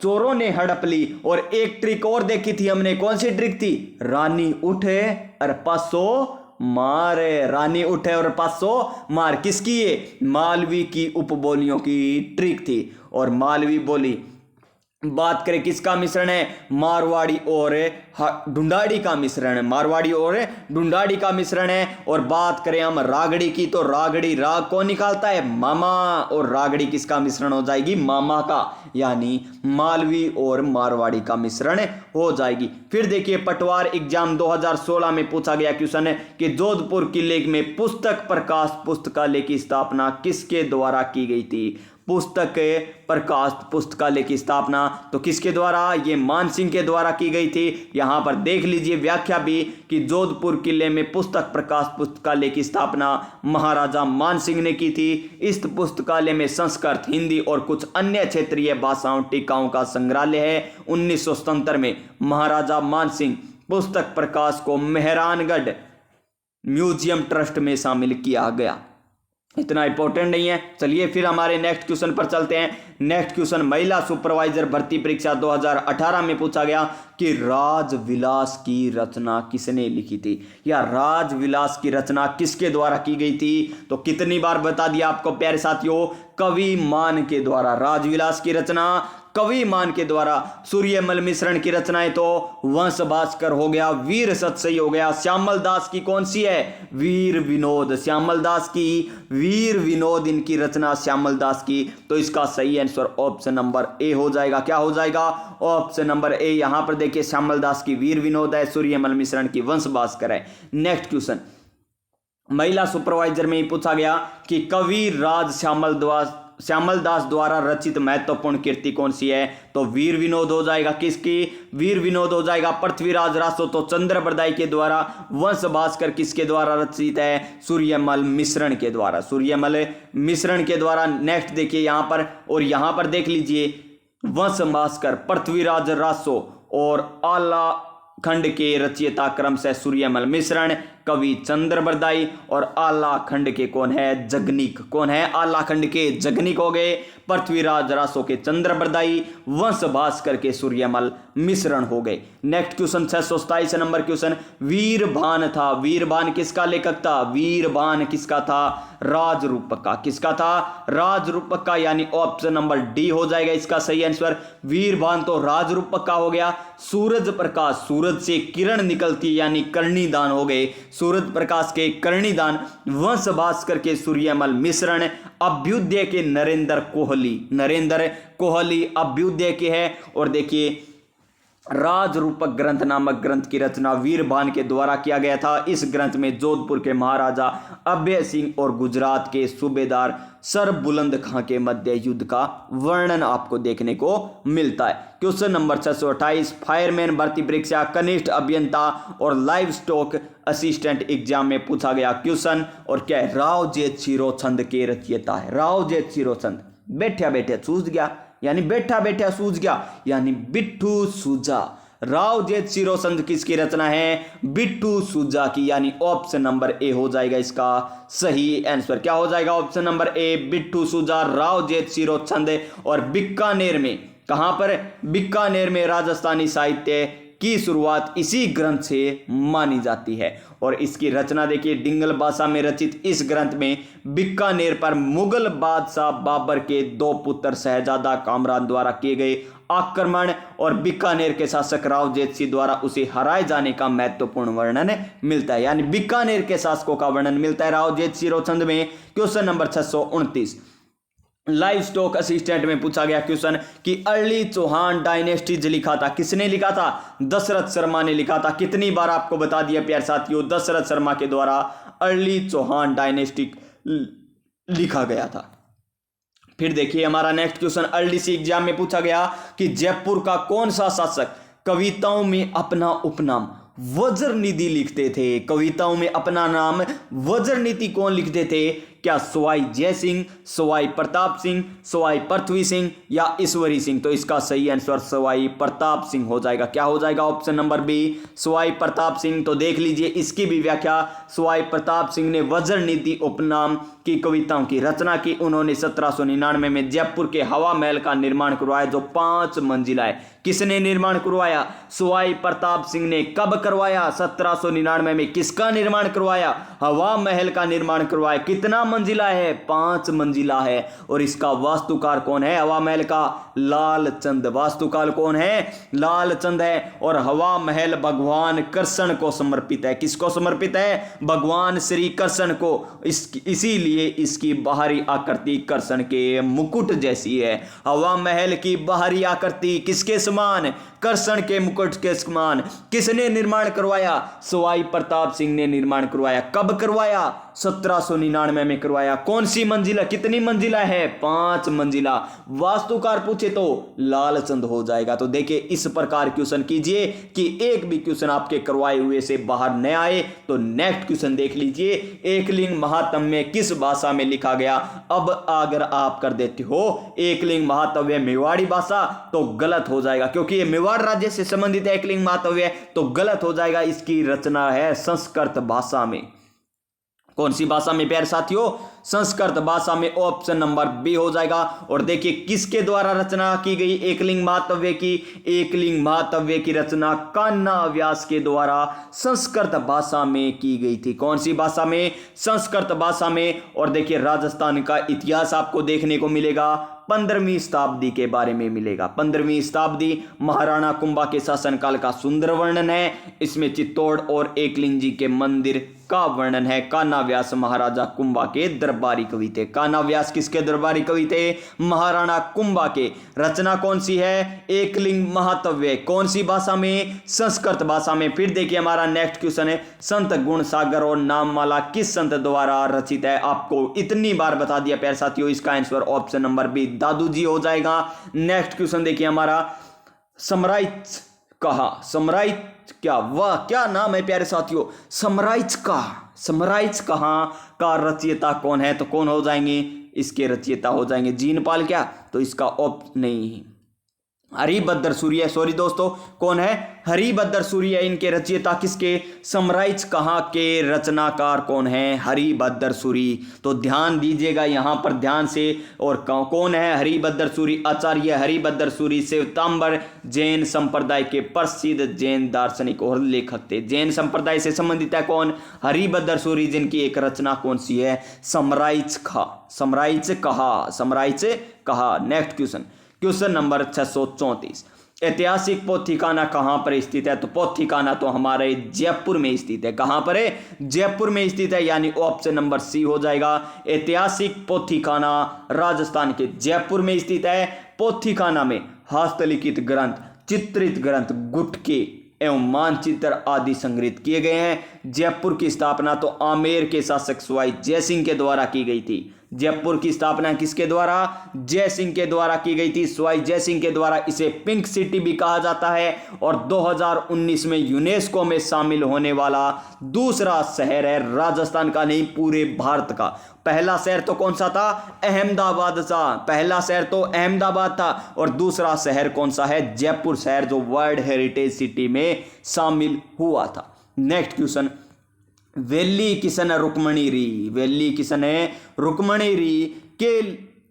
चोरों ने हड़प ली। और एक ट्रिक और देखी थी हमने। कौन सी ट्रिक थी? रानी उठे और पासो मार। रानी उठे और पासो मार किसकी? ये मालवी की उपबोलियों की ट्रिक थी। और मालवी बोली बात करें किसका मिश्रण है? मारवाड़ी और ढूंढाड़ी का मिश्रण है। मारवाड़ी और ढूंढाड़ी का मिश्रण है। और बात करें हम रागड़ी की, तो रागड़ी राग कौन निकालता है? मामा। और रागड़ी किसका मिश्रण हो जाएगी? मामा का, यानी मालवी और मारवाड़ी का मिश्रण हो जाएगी। फिर देखिए, पटवार एग्जाम 2016 में पूछा गया क्वेश्चन है कि जोधपुर किले में पुस्तक प्रकाश पुस्तकालय की स्थापना किसके द्वारा की गई थी? पुस्तक प्रकाश पुस्तकालय की स्थापना तो किसके द्वारा? ये मानसिंह के द्वारा की गई थी। यहां पर देख लीजिए व्याख्या भी कि जोधपुर किले में पुस्तक प्रकाश पुस्तकालय की स्थापना महाराजा मानसिंह ने की थी। इस पुस्तकालय में संस्कृत, हिंदी और कुछ अन्य क्षेत्रीय भाषाओं टीकाओं का संग्रहालय है। 1977 में महाराजा मानसिंह पुस्तक प्रकाश को मेहरानगढ़ म्यूजियम ट्रस्ट में शामिल किया गया। इतना इंपॉर्टेंट नहीं है। चलिए फिर हमारे नेक्स्ट क्वेश्चन पर चलते हैं। नेक्स्ट क्वेश्चन महिला सुपरवाइजर भर्ती परीक्षा 2018 में पूछा गया कि राजविलास की रचना किसने लिखी थी? या राजविलास की रचना किसके द्वारा की गई थी? तो कितनी बार बता दिया आपको प्यारे साथियों? कवि मान के द्वारा। राजविलास की रचना कवि मान के द्वारा। सूर्यमल मिश्रण की रचनाएं तो वंश भास्कर हो गया, वीर सत सही हो गया। श्यामल दास की कौन सी है? वीर विनोद। श्यामल दास की वीर विनोद इनकी रचना श्यामल दास की। तो इसका सही आंसर ऑप्शन नंबर ए हो जाएगा। क्या हो जाएगा? ऑप्शन नंबर ए। यहां पर देखिए श्यामल दास की वीर विनोद है, सूर्यमल मिश्रण की वंश भास्कर है। नेक्स्ट क्वेश्चन महिला सुपरवाइजर में ही पूछा गया कि कवि राज श्यामल दास द्वारा रचित महत्वपूर्ण कृति कौन सी है? तो वीर विनोद हो जाएगा। किसकी? वीर विनोद हो जाएगा। पृथ्वीराज रासो तो चंद्रबरदाई के द्वारा। वंश भास्कर किसके द्वारा रचित है? सूर्यमल मिश्रण के द्वारा। सूर्यमल मिश्रण के द्वारा। नेक्स्ट देखिए यहां पर, और यहां पर देख लीजिए वंश भास्कर, पृथ्वीराज रासो और आला खंड के रचयिता क्रम से सूर्यमल मिश्रण, कवि चंद्रबरदाई और आला खंड के कौन है? जगनीक। कौन है? आला खंड के जगनीक हो गए। पृथ्वीराज रासो के चंद्रबरदाई, वंश भास्कर के सूर्यमल मिश्रण हो गए। Next question 627 number question, Veerbhan था। वीरभान किसका लेखक था? वीरभान किसका था? राजरूपक का। किसका था? राजरूपक का, यानी ऑप्शन नंबर डी हो जाएगा इसका सही आंसर। वीरभान तो राजरूपक का हो गया। सूरज प्रकाश, सूरज से किरण निकलती यानी कर्णिदान हो गए। सूरज प्रकाश के कर्णिदान, वंश भास्कर के सूर्यमल मिश्रण, अभ्युदय के नरेंद्र कोहली अभ्युदय के है। और देखिए राजरूपक ग्रंथ नामक ग्रंथ की रचना वीरभान के द्वारा किया गया था। इस ग्रंथ में जोधपुर के महाराजा अभय सिंह और गुजरात के सूबेदार सर बुलंद खां के मध्य युद्ध का वर्णन आपको देखने को मिलता है। क्वेश्चन नंबर 628 फायरमैन भर्ती परीक्षा कनिष्ठ अभियंता और लाइव स्टॉक असिस्टेंट एग्जाम में पूछा गया क्वेश्चन। और क्या है? राव जेठ शिरोचंद के रचयिता है। राव जेठ शिरोचंद। बैठा बैठा सूझ गया, यानी बैठा बैठा सूझ गया, यानी बिट्ठू सूजा। राव जेठ शिरोचंद किसकी रचना है? बिट्ठू सूजा की, यानी ऑप्शन नंबर ए हो जाएगा इसका सही आंसर। क्या हो जाएगा? ऑप्शन नंबर ए बिट्ठू सूजा, राव जेठ शिरोचंद। और बीकानेर में कहां पर? बीकानेर में राजस्थानी साहित्य की शुरुआत इसी ग्रंथ से मानी जाती है। और इसकी रचना देखिए, डिंगल भाषा में रचित इस ग्रंथ में बीकानेर पर मुगल बादशाह बाबर के 2 पुत्र शहजादा कामरान द्वारा किए गए आक्रमण और बीकानेर के शासक राव जेठ सिंह द्वारा उसे हराए जाने का महत्वपूर्ण वर्णन मिलता है। यानी बीकानेर के शासकों का वर्णन मिलता है राव जेठ सिंह रोचंद में। Question number 629, live stock assistant में पूछा गया क्वेश्चन कि अर्ली चौहान डायनेस्टीज लिखा था, किसने लिखा था? दशरथ शर्मा ने लिखा था। कितनी बार आपको बता दिया प्यारे साथियों, दशरथ शर्मा के द्वारा अर्ली चौहान डायनेस्टी लिखा गया था। फिर देखिए हमारा नेक्स्ट क्वेश्चन अर्ली सी एग्जाम में पूछा गया कि जयपुर का कौन सा शासक कविताओं में अपना उपनाम वज्रनिधि लिखते थे? कविताओं में अपना नाम वज्रनीति कौन लिखते थे? क्या सवाई जय सिंह, सवाई प्रताप सिंह, सवाई पृथ्वी सिंह या ईश्वरी सिंह? तो इसका सही आंसर सवाई प्रताप सिंह हो जाएगा। क्या हो जाएगा? Option number B, Sawai Pratap Singh. तो देख लीजिए इसकी भी व्याख्या, सवाई प्रताप सिंह ने वज्रनीति उपनाम की कविताओं की रचना की। उन्होंने 1799 में जयपुर के हवा महल का निर्माण करवाया जो 5 मंजिला है। किसने निर्माण करवाया? सवाई प्रताप सिंह ने। कब करवाया? 1799 में। किसका निर्माण करवाया? हवा महल का निर्माण करवाया। कितना मंजिला है? 5 मंजिला है। और इसका वास्तुकार कौन है हवा महल का? लालचंद। वास्तुकार कौन है? लालचंद है। और हवा महल भगवान कृष्ण को समर्पित है। किसको समर्पित है? भगवान श्री कृष्ण को। इसीलिए इसकी बाहरी आकृति कृष्ण के मुकुट जैसी है। हवा महल की बाहरी आकृति किसके समान? कृष्ण के मुकुट के समान। किसने निर्माण करवाया? सवाई प्रताप सिंह ने निर्माण करवाया। कब करवाया? 1799 में करवाया। कौन सी मंजिला? कितनी मंजिला है? 5 मंजिला। वास्तुकार पूछे तो लालचंद हो जाएगा। तो देखिए इस प्रकार क्वेश्चन कीजिए कि एक भी क्वेश्चन आपके करवाए हुए से बाहर न आए। तो नेक्स्ट क्वेश्चन देख लीजिए, एकलिंग महात्म्य किस भाषा में लिखा गया? अब अगर आप कर देते हो एकलिंग महात्म्य मेवाड़ी भाषा तो गलत हो जाएगा, क्योंकि ये मेवाड़ राज्य से संबंधित है एकलिंग महात्म्य, तो गलत हो जाएगा। इसकी रचना है संस्कृत भाषा में। कौन सी भाषा में प्यारे साथियों? संस्कृत भाषा में। ऑप्शन नंबर बी हो जाएगा। और देखिए किसके द्वारा रचना की गई एकलिंग महात्म्य की? एकलिंग महात्म्य की रचना कान्हा व्यास के द्वारा संस्कृत भाषा में की गई थी। कौन सी भाषा में? संस्कृत भाषा में। और देखिए राजस्थान का इतिहास आपको देखने को मिलेगा 15वीं शताब्दी के बारे में मिलेगा। 15वीं शताब्दी महाराणा कुंभा के शासनकाल का सुंदर वर्णन है। इसमें चित्तौड़ और एकलिंग जी के मंदिर का वर्णन है। कान्हा व्यास महाराजा कुंभा के दरबारी कवि थे। कान्हा व्यास किसके दरबारी कवि थे? महाराणा कुंभा के। रचना कौन सी है? एकलिंग महात्म्य। कौन सी भाषा में? संस्कृत भाषा में। फिर देखिए हमारा नेक्स्ट क्वेश्चन है, संत गुण सागर और नाममाला किस संत द्वारा रचित है? आपको इतनी बार बता दिया प्यारे साथियों, इसका आंसर ऑप्शन नंबर बी दादू जी हो जाएगा। नेक्स्ट क्वेश्चन देखिए हमारा, समराइज कहा। समराइज क्या? वाह क्या नाम है प्यारे साथियों, समराइज का। समराइज कहाँ का रचयिता कौन है? तो कौन हो जाएंगे इसके रचयिता? हो जाएंगे जीनपाल। क्या? तो इसका ऑप्शन नहीं, हरिभद्र सूर्य। सॉरी दोस्तों, कौन है? हरिभद्र सूर्य। इनके रचयिता किसके? समराइज कहाँ के रचनाकार कौन है? हरिभद्र सूर्य। तो ध्यान दीजिएगा यहां पर ध्यान से। और कौन है हरिभद्र सूर्य? आचार्य हरिभद्र सूर्य श्वेतांबर जैन संप्रदाय के प्रसिद्ध जैन दार्शनिक और लेखक थे। जैन संप्रदाय से संबंधित है कौन? हरिभद्र सूर्य, जिनकी एक रचना कौन सी है? समराइज खा। समराइज कहा। समराइज कहा। नेक्स्ट क्वेश्चन, क्वेश्चन नंबर 634, ऐतिहासिक पोथीखाना कहां पर स्थित है? तो पोथीखाना तो हमारे जयपुर में स्थित है। कहां पर है? जयपुर में स्थित है। यानी ऑप्शन नंबर सी हो जाएगा। ऐतिहासिक पोथीखाना राजस्थान के जयपुर में स्थित है। पोथीखाना में हस्तलिखित ग्रंथ, चित्रित ग्रंथ, गुटके एवं मानचित्र आदि संग्रहित किए गए हैं। जयपुर की स्थापना तो आमेर के शासक सवाई जय सिंह के द्वारा की गई थी। जयपुर की स्थापना किसके द्वारा? जय सिंह के द्वारा की गई थी, सवाई जय सिंह के द्वारा। इसे पिंक सिटी भी कहा जाता है। और 2019 में यूनेस्को में शामिल होने वाला दूसरा शहर है राजस्थान का, नहीं पूरे भारत का। पहला शहर तो कौन सा था? अहमदाबाद था। पहला शहर तो अहमदाबाद था। और दूसरा शहर कौन सा है? जयपुर शहर, जो वर्ल्ड हेरिटेज सिटी में शामिल हुआ था। नेक्स्ट क्वेश्चन, वेली किसन रुक्मणी री। वेली किसन है रुक्मणी री के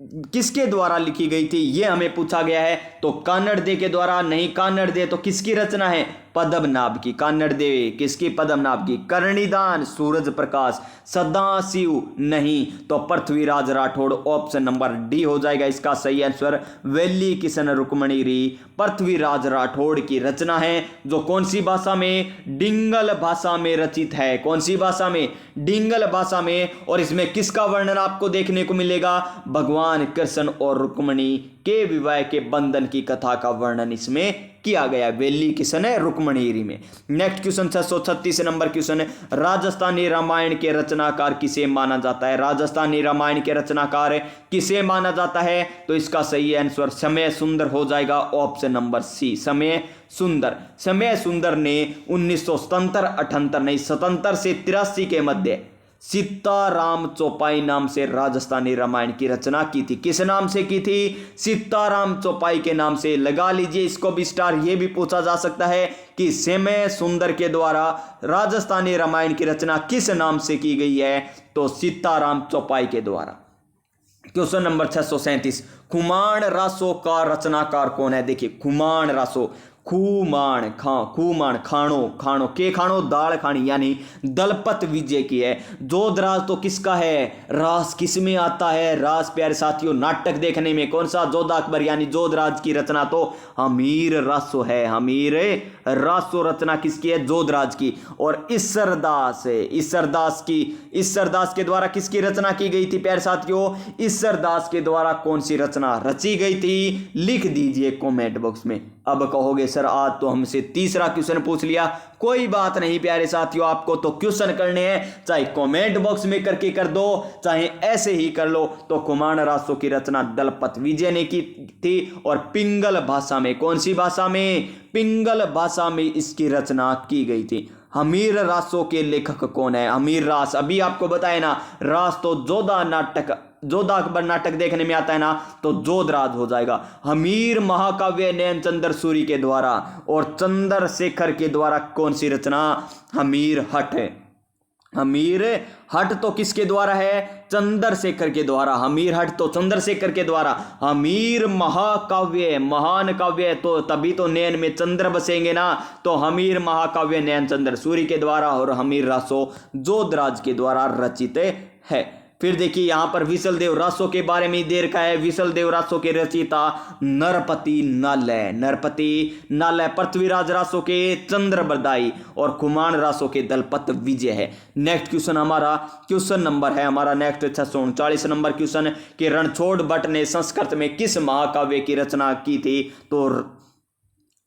किसके द्वारा लिखी गई थी, यह हमें पूछा गया है। तो कानड़दे के द्वारा नहीं, कानड़दे तो किसकी रचना है, पद्मनाभ की। कानड़दे किसकी, पद्मनाभ की। कर्णिदान सूरज प्रकाश, सदाशिव नहीं, तो Prithviraj Rathore. Option number D हो जाएगा इसका सही आंसर। वेली किशन रुक्मणी री पृथ्वीराज राठौड़ की रचना है, जो कौन सी भाषा में, डिंगल भाषा में रचित है। कौन सी भाषा में, डिंगल भाषा में। और इसमें किसका वर्णन आपको देखने को मिलेगा, भगवान कृष्ण और रुक्मणी के विवाह के बंधन की कथा का वर्णन इसमें किया गया। वेली किशन है रुक्मणी में। नेक्स्ट क्वेश्चन 636 नंबर क्वेश्चन है, राजस्थानी रामायण के रचनाकार किसे माना जाता है। राजस्थानी रामायण के रचनाकार किसे माना जाता है, तो इसका सही आंसर समय सुंदर हो जाएगा। ऑप्शन नंबर सी, समय सुंदर। समय सुंदर ने 1977-78 नहीं 77 से 83 के मध्य सीताराम चौपाई नाम से राजस्थानी रामायण की रचना की थी। किस नाम से की थी, सीताराम चौपाई के नाम से। लगा लीजिए इसको भी स्टार। ये भी पूछा जा सकता है कि समय सुंदर के द्वारा राजस्थानी रामायण की रचना किस नाम से की गई है, तो सीताराम चौपाई के द्वारा। क्वेश्चन नंबर 637, खुमान रासो का रचनाकार कौन है। देखिए खुमान रासो, खूमान खाणो, खाणो के खाणो दाल खानी, यानी दलपत विजय की है। जोधराज तो किसका है, रास किस में आता है, रास प्यारे साथियों नाटक देखने में। कौन सा, जोधा अकबर यानी जोधराज की रचना तो हमीर रासो है। हमीर रासो रचना किसकी है, जोधराज की। और ईश्वरदास है, ईश्वरदास के द्वारा किसकी रचना की गई थी प्यारे साथियों, ईश्वरदास के द्वारा कौन सी रचना रची गई थी, लिख दीजिए कमेंट बॉक्स में। अब कहोगे सर आज तो हमसे तीसरा क्वेश्चन पूछ लिया। कोई बात नहीं प्यारे साथियों, आपको तो क्वेश्चन करने हैं, चाहे कमेंट बॉक्स में करके कर दो, चाहे ऐसे ही कर लो। तो खुमान रासो की रचना दलपत विजय ने की थी, और पिंगल भाषा में। कौन सी भाषा में, पिंगल भाषा में इसकी रचना की गई थी। हमीर रासो के लेखक कौन है, हमीर रास अभी आपको बताया ना, रास तो जोधा अकबर नाटक देखने में आता है ना, तो जोधराज हो जाएगा। हमीर महाकाव्य नयन चंद्र सूरी के द्वारा और चंद्रशेखर के द्वारा कौन सी रचना, हमीर हट है। हमीर हट तो किसके द्वारा है, चंद्रशेखर के द्वारा। हमीर हट तो चंद्रशेखर के द्वारा। हमीर महाकाव्य, महान काव्य तो तभी तो नयन में चंद्र बसेंगे ना, तो हमीर महाकाव्य नयन चंद्र सूरी के द्वारा, और हमीर रासो जोधराज के द्वारा रचित है। फिर देखिए यहां पर विशलदेव रासो के बारे में दे रखा है। विशलदेव रासो के रचयिता नरपति नालय, पृथ्वीराज रासो के चंद्र बरदाई, और खुमान रासो के दलपत विजय है। नेक्स्ट क्वेश्चन हमारा क्वेश्चन नंबर है हमारा नेक्स्ट 639 नंबर क्वेश्चन कि रणछोड़ भट्ट ने संस्कृत में किस महाकाव्य की रचना की थी, तो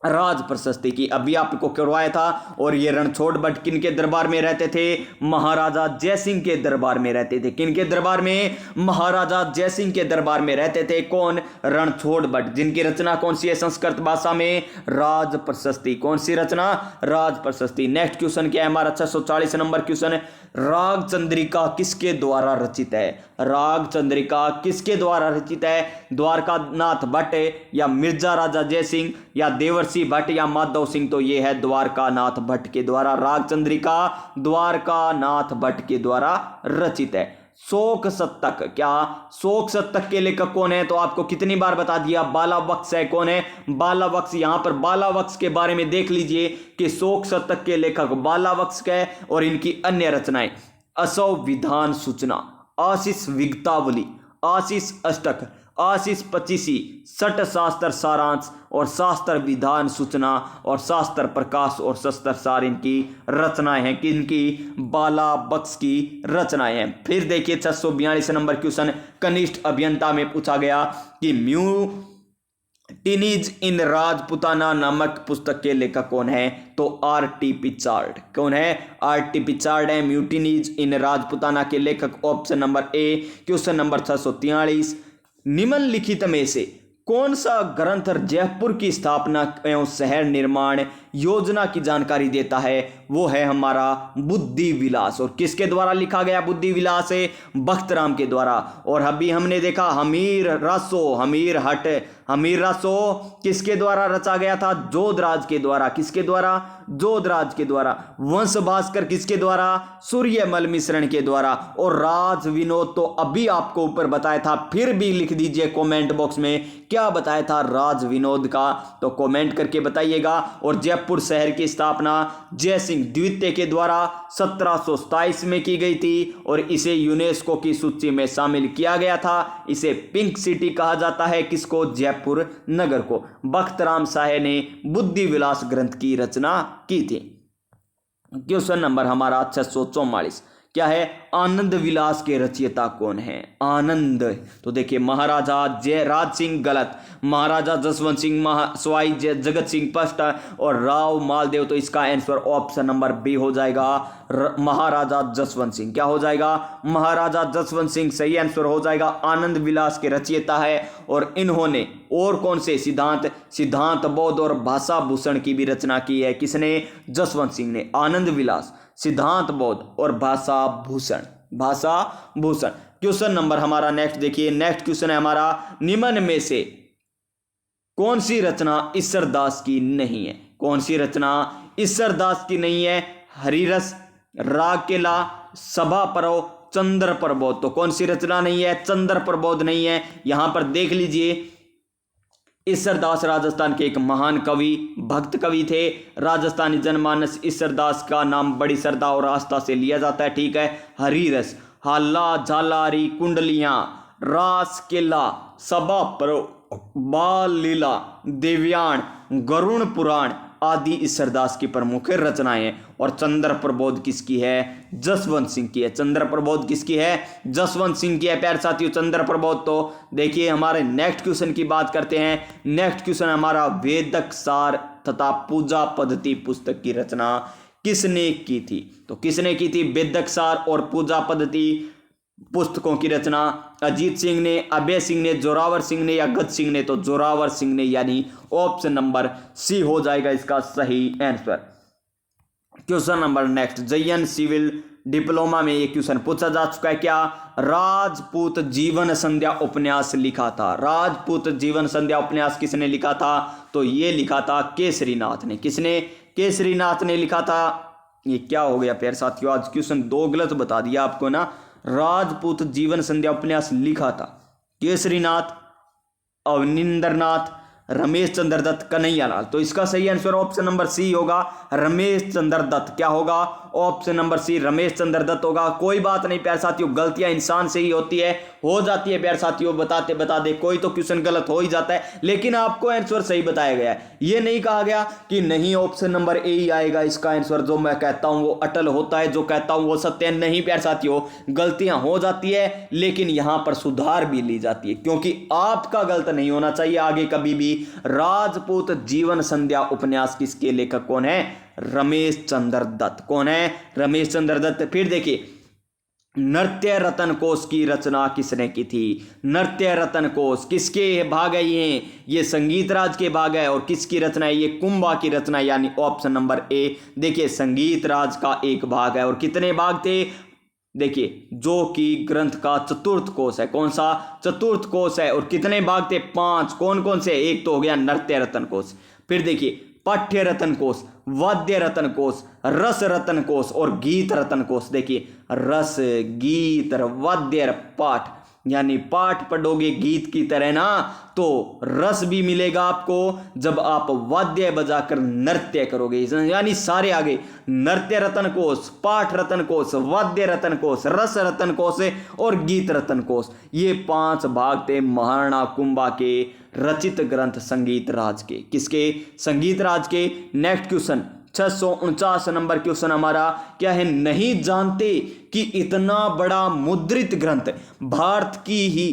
राज प्रशस्ति की। अभी आपको करवाया था। और ये रणछोड़ भट्ट किनके दरबार में रहते थे, महाराजा जयसिंह के दरबार में रहते थे। किनके दरबार में, महाराजा जयसिंह के दरबार में रहते थे। कौन, रणछोड़ भट्ट, जिनकी रचना कौन सी है, संस्कृत भाषा में राज प्रशस्ति। कौन सी रचना, राज प्रशस्ति। नेक्स्ट क्वेश्चन क्या है हमारा 640 नंबर क्वेश्चन है, राग चंद्रिका किसके द्वारा रचित है। राग चंद्रिका किसके द्वारा रचित है, द्वारकानाथ भट्ट या मिर्जा राजा जयसिंह या देवर्षि भट्ट या माधव सिंह, तो ये है द्वारकानाथ भट्ट के द्वारा। राग चंद्रिका द्वारकानाथ भट्ट के द्वारा रचित है। शोक शतक, क्या शोक शतक के लेखक कौन है, तो आपको कितनी बार बता दिया, बालावक्स है। कौन है, बालावक्स। यहां पर बालावक्स के बारे में देख लीजिए कि शोक शतक के लेखक बालावक्स है, और इनकी अन्य रचनाएं असौ विधान सूचना, आशीष विगतावली, आशीष अष्टक, आशीष पचीसी, सठ शास्त्र सारांश, और शास्त्र विधान सूचना, और शास्त्र प्रकाश, और शस्त्र सार इनकी रचनाएं हैं। किनकी, बालावक्स की रचनाएं हैं। फिर देखिए 642 नंबर क्वेश्चन कनिष्ठ अभियंता में पूछा गया कि म्यूटिनीज इन राजपुताना नामक पुस्तक के लेखक कौन है, तो आर.टी. पिचार्ड। कौन है, आर.टी. पिचार्ड है म्यूटिनीज इन राजपुताना के लेखक। ऑप्शन नंबर ए। क्वेश्चन नंबर 643, निम्नलिखित में से कौन सा ग्रंथ जयपुर की स्थापना एवं शहर निर्माण योजना की जानकारी देता है, वो है हमारा बुद्धि विलास। और किसके द्वारा लिखा गया बुद्धि विलास है, बख्तराम के द्वारा। और अभी हमने देखा हमीर रासो, हमीर हट, हमीररासो किसके द्वारा रचा गया था? जोधराज के द्वारा। किसके द्वारा? जोधराज के द्वारा। वंश भास्कर किसके द्वारा? सूर्यमल मिश्रण के द्वारा। और राज विनोद तो अभी आपको ऊपर बताया था, फिर भी लिख दीजिए कमेंट बॉक्स में क्या बताया था राज विनोद का, तो कमेंट करके बताइएगा। और जयपुर शहर की स्थापना जयसिंह द्वितीय के द्वारा 1727 में की गई थी और इसे यूनेस्को की सूची में शामिल किया गया था। इसे पिंक सिटी कहा जाता है। किसको? जयपुर नगर को। बख्त राम शाह ने बुद्धि विलास ग्रंथ की रचना की थी। क्वेश्चन नंबर हमारा 644 क्या है? आनंद विलास के रचयिता कौन है? आनंद, तो देखिए महाराजा जयराज सिंह गलत, महाराजा जसवंत सिंह, सवाई जगत सिंह फर्स्ट और राव मालदेव, तो इसका आंसर ऑप्शन नंबर बी हो जाएगा महाराजा जसवंत सिंह। क्या हो जाएगा? महाराजा जसवंत सिंह सही आंसर हो जाएगा। आनंद विलास के रचयिता है और इन्होंने और कौन से सिद्धांत बौद्ध और भाषा भूषण की भी रचना की है। किसने? जसवंत सिंह ने। आनंद विलास, सिद्धांत बौद्ध और भाषा भूषण। क्वेश्चन नंबर हमारा नेक्स्ट देखिए, नेक्स्ट क्वेश्चन है हमारा, निम्न में से कौन सी रचना ईश्वरदास की नहीं है? कौन सी रचना ईश्वरदास की नहीं है? हरिरस, राग केला, सभा परव, चंद्र प्रबोध। तो कौन सी रचना नहीं है? चंद्र प्रबोध नहीं है। यहां पर देख लीजिए, ईश्वरदास राजस्थान के एक महान कवि, भक्त कवि थे। राजस्थानी जनमानस ईश्वरदास का नाम बड़ी श्रद्धा और आस्था से लिया जाता है। ठीक है। हरिरस, हाला, झालारी, कुंडलियां, रास केला, सभा परव, बाल लीला, देव्यान, गरुण पुराण आदि ईश्वरदास की प्रमुख रचनाएं हैं। और चंद्र प्रबोध किसकी है? जसवंत सिंह की है। चंद्र प्रबोध किसकी है? जसवंत सिंह की है प्यारे साथियों, चंद्र प्रबोध। तो देखिए हमारे नेक्स्ट क्वेश्चन की बात करते हैं। नेक्स्ट क्वेश्चन हमारा, वेदक सार तथा पूजा पद्धति पुस्तक की रचना किसने की थी? तो किसने की थी वेदक सार और पूजा पद्धति पुस्तकों की रचना? अजीत सिंह ने, अभय सिंह ने, जोरावर सिंह ने या गज सिंह ने? तो जोरावर सिंह ने, यानी ऑप्शन नंबर सी हो जाएगा इसका सही आंसर। क्वेश्चन नंबर नेक्स्ट, जयन सिविल डिप्लोमा में ये क्वेश्चन पूछा जा चुका है। क्या राजपूत जीवन संध्या उपन्यास लिखा था? राजपूत जीवन संध्या उपन्यास किसने लिखा था? तो ये लिखा था केसरीनाथ ने। किसने? केसरीनाथ ने लिखा था। ये क्या हो गया प्यारे साथियों, आज क्वेश्चन दो गलत बता दिया आपको ना। राजपूत जीवन संध्या उपन्यास लिखा था केसरीनाथ, अवनिंद्रनाथ, रमेश चंद्र दत्त, कन्हैयालाल। तो इसका सही आंसर ऑप्शन नंबर सी होगा, रमेश चंद्र दत्त। क्या होगा? ऑप्शन नंबर सी, रमेश चंद्र दत्त होगा। कोई बात नहीं प्यारे साथियों, गलतियां इंसान से ही होती है, हो जाती है प्यारे साथियों, बताते बताते कोई तो क्वेश्चन गलत हो ही जाता है, लेकिन आपको आंसर सही बताया गया है। ये नहीं कहा गया कि नहीं ऑप्शन नंबर ए ही आएगा इसका आंसर, जो मैं कहता हूं वो अटल होता है, जो कहता हूं वो सत्य है। नहीं प्यारे साथियों, गलतियां हो जाती है, लेकिन यहां पर सुधार भी ली जाती है, क्योंकि आपका गलत नहीं होना चाहिए आगे कभी भी। राजपूत जीवन संध्या उपन्यास किसके लेखक कौन है? रमेश चंद्र दत्त। कौन है? रमेश चंद्र दत्त। फिर देखिए, नृत्य रत्न कोश की रचना किसने की थी? नृत्य रत्न कोश किसके भाग है? ये संगीत राज के भाग है। और किसकी रचना है? ये कुंभा की रचना, यानी ऑप्शन नंबर ए। देखिए संगीत राज का एक भाग है। और कितने भाग थे? देखिए, जो कि ग्रंथ का चतुर्थ कोश है। कौन सा? चतुर्थ कोश है। और कितने भाग थे? 5। कौन कौन से? एक तो हो गया नृत्य रत्न कोश, फिर देखिए पाठ्य रत्न कोश, वाद्य रत्न कोश, रस रत्न कोश और गीत रत्न कोश। देखिए रस, गीत, वाद्य, पाठ, यानी पाठ पढ़ोगे गीत की तरह ना, तो रस भी मिलेगा आपको जब आप वाद्य बजाकर नृत्य करोगे, यानी सारे आगे नृत्य रत्न कोश, पाठ रत्न कोश, वाद्य रत्न कोश, रस रत्न कोश और गीत रत्न कोश। ये 5 भाग थे महाराणा कुंभा के रचित ग्रंथ संगीत राज के। किसके? संगीत राज के। नेक्स्ट क्वेश्चन 649 नंबर क्वेश्चन हमारा क्या है? नहीं जानते कि इतना बड़ा मुद्रित ग्रंथ भारत की ही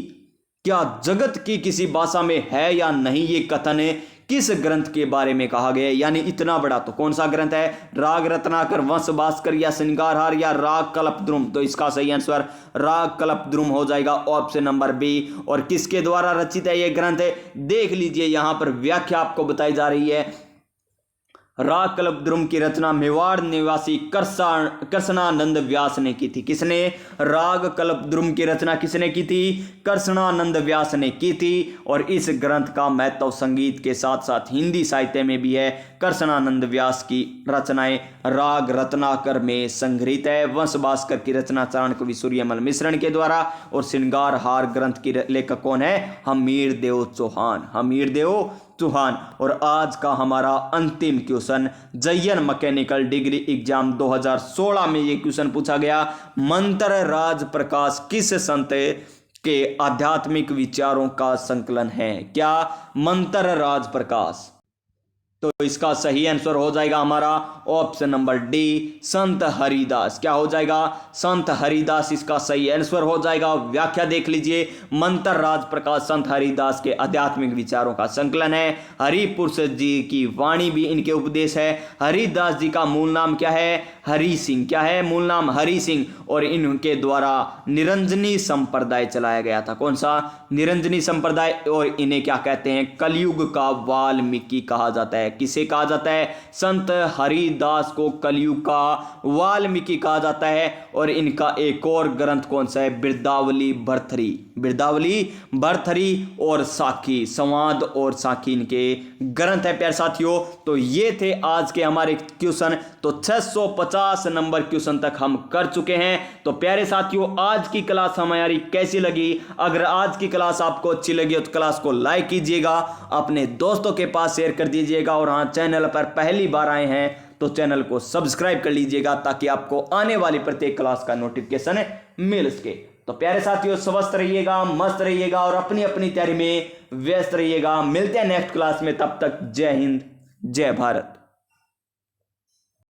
क्या जगत की किसी भाषा में है या नहीं? ये कथन है किस ग्रंथ के बारे में कहा गया है? यानी इतना बड़ा, तो कौन सा ग्रंथ है? राग रत्नाकर, वंश भास्कर या श्रृंगारहार या राग कल्पद्रुम? तो इसका सही आंसर राग कल्पद्रुम हो जाएगा, ऑप्शन नंबर बी। और किसके द्वारा रचित है ये ग्रंथ है? देख लीजिए, यहां पर व्याख्या आपको बताई जा रही है। राग कल्पद्रुम की रचना मेवाड़ निवासी कृष्णानंद व्यास ने की थी। किसने? राग कल्पद्रुम की रचना किसने की थी? कृष्णानंद व्यास ने की थी। और इस ग्रंथ का महत्व संगीत के साथ साथ हिंदी साहित्य में भी है। कृष्णानंद व्यास की रचनाएं राग रत्नाकर में संग्रहित है। वंश भास्कर की रचना चाणक्य सूर्यमल मिश्रण के द्वारा। और श्रृंगार हार ग्रंथ की लेखक कौन है? हमीरदेव चौहान। हमीरदेव चौहान। और आज का हमारा अंतिम क्वेश्चन, जयन मैकेनिकल डिग्री एग्जाम 2016 में ये क्वेश्चन पूछा गया। मंत्र राज प्रकाश किस संत के आध्यात्मिक विचारों का संकलन है? क्या? मंत्र राज प्रकाश। तो इसका सही आंसर हो जाएगा हमारा ऑप्शन नंबर डी, संत हरिदास। क्या हो जाएगा? संत हरिदास इसका सही आंसर हो जाएगा। व्याख्या देख लीजिए, मंत्र राज प्रकाश संत हरिदास के आध्यात्मिक विचारों का संकलन है। हरिपुरुष जी की वाणी भी इनके उपदेश है। हरिदास जी का मूल नाम क्या है? हरि सिंह। क्या है मूल नाम? हरि सिंह। और इनके द्वारा निरंजनी संप्रदाय चलाया गया था। कौन सा? निरंजनी संप्रदाय। और इन्हें क्या कहते हैं? कलयुग का वाल्मीकि कहा जाता है। किसे कहा जाता है? संत हरिदास को कलयुग का वाल्मीकि कहा जाता है। और इनका एक और ग्रंथ कौन सा है? बिरदावली भरथरी। बिरदावली भरथरी और साखी, संवाद और साखी इनके ग्रंथ है प्यारे साथियों। तो ये थे आज के हमारे क्वेश्चन। तो 650 नंबर क्वेश्चन तक हम कर चुके हैं। तो प्यारे साथियों, आज की क्लास हमारी कैसी लगी? अगर आज की क्लास आपको अच्छी लगी हो तो क्लास को लाइक कीजिएगा, अपने दोस्तों के पास शेयर कर दीजिएगा। और हाँ, चैनल पर पहली बार आए हैं तो चैनल को सब्सक्राइब कर लीजिएगा ताकि आपको आने वाली प्रत्येक क्लास का नोटिफिकेशन मिल सके। तो प्यारे साथियों, स्वस्थ रहिएगा, मस्त रहिएगा और अपनी अपनी तैयारी में व्यस्त रहिएगा। मिलते हैं नेक्स्ट क्लास में, तब तक जय हिंद, जय भारत।